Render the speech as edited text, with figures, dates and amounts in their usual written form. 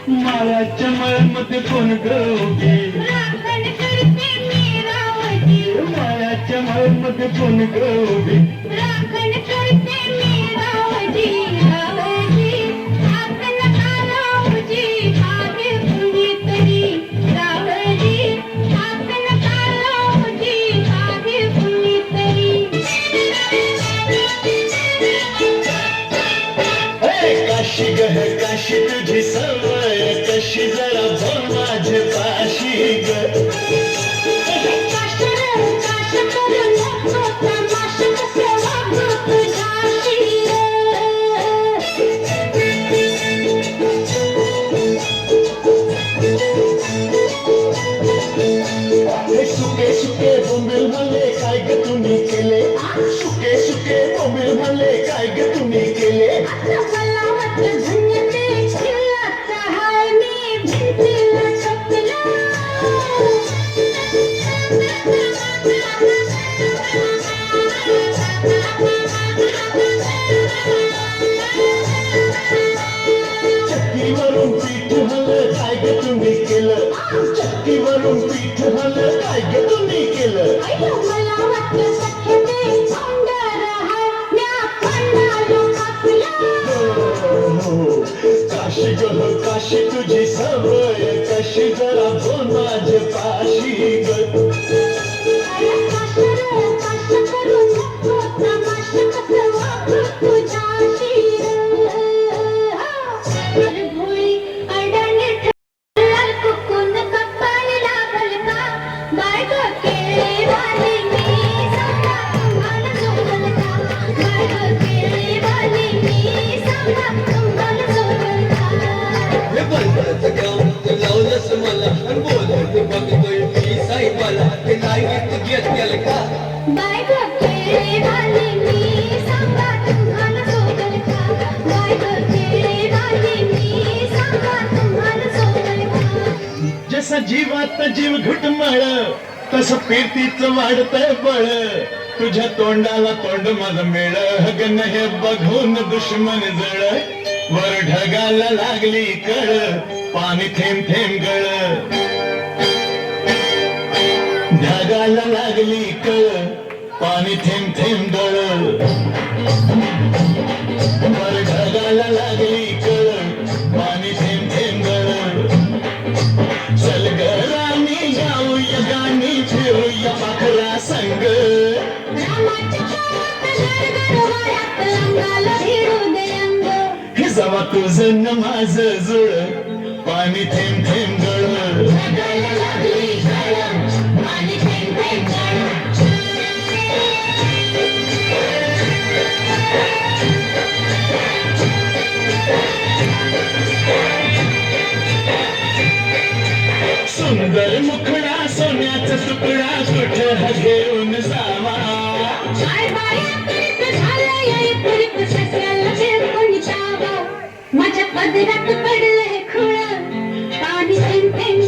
मायाच्या मळ्यामध्ये कोण गवती राखण करते मी रावजी मायाच्या मळ्यामध्ये कोण गवती राखण करते मी रावजी रावजी हात नका लावजी आहे कुणीतरी रावजी हात नका लावजी आहे कुणीतरी काशी गह काशी तुझी सवय कशी जरा बोल माझे पाशी ग सुके सुके बोंबील म्हणले काय ग तुम्ही केले सुके सुके बोंबील म्हणले काय ग तुम्ही केले चक्कीवरून पीठ हल्लं काय ग तुम्ही केलं चक्कीवरून पीठ हल्लं काय ग तुम्ही केलं काशी गह काशी तुझी सवय कशी जरा बोल माझे पाशी ग जसा जीवात जीव घुटमळ तसं प्रीतीचं वाढतंय बळ तुझ्या तोंडाला तोंड माझ मेळ गण हे बघून दुश्मन जळ वर ढगाला लागली कळ पाणी थेंब थेंब गळ ढगाला लागली कळ पाणी थेंब थेंब गळ वर ढगाला लागली कळ पाणी थेंब थेंब गळ चल गरामी जाऊया गाणी फिरूया पाखरा संग हे जवा तुझं न माझं जुळ पाणी थेंब थेंब गळ सुंदर मुखडा सोन्याचा तुकडा कुठं घेऊन जावा माझ्या पदरात पडलंय खुळ पाणी थेंब थेंब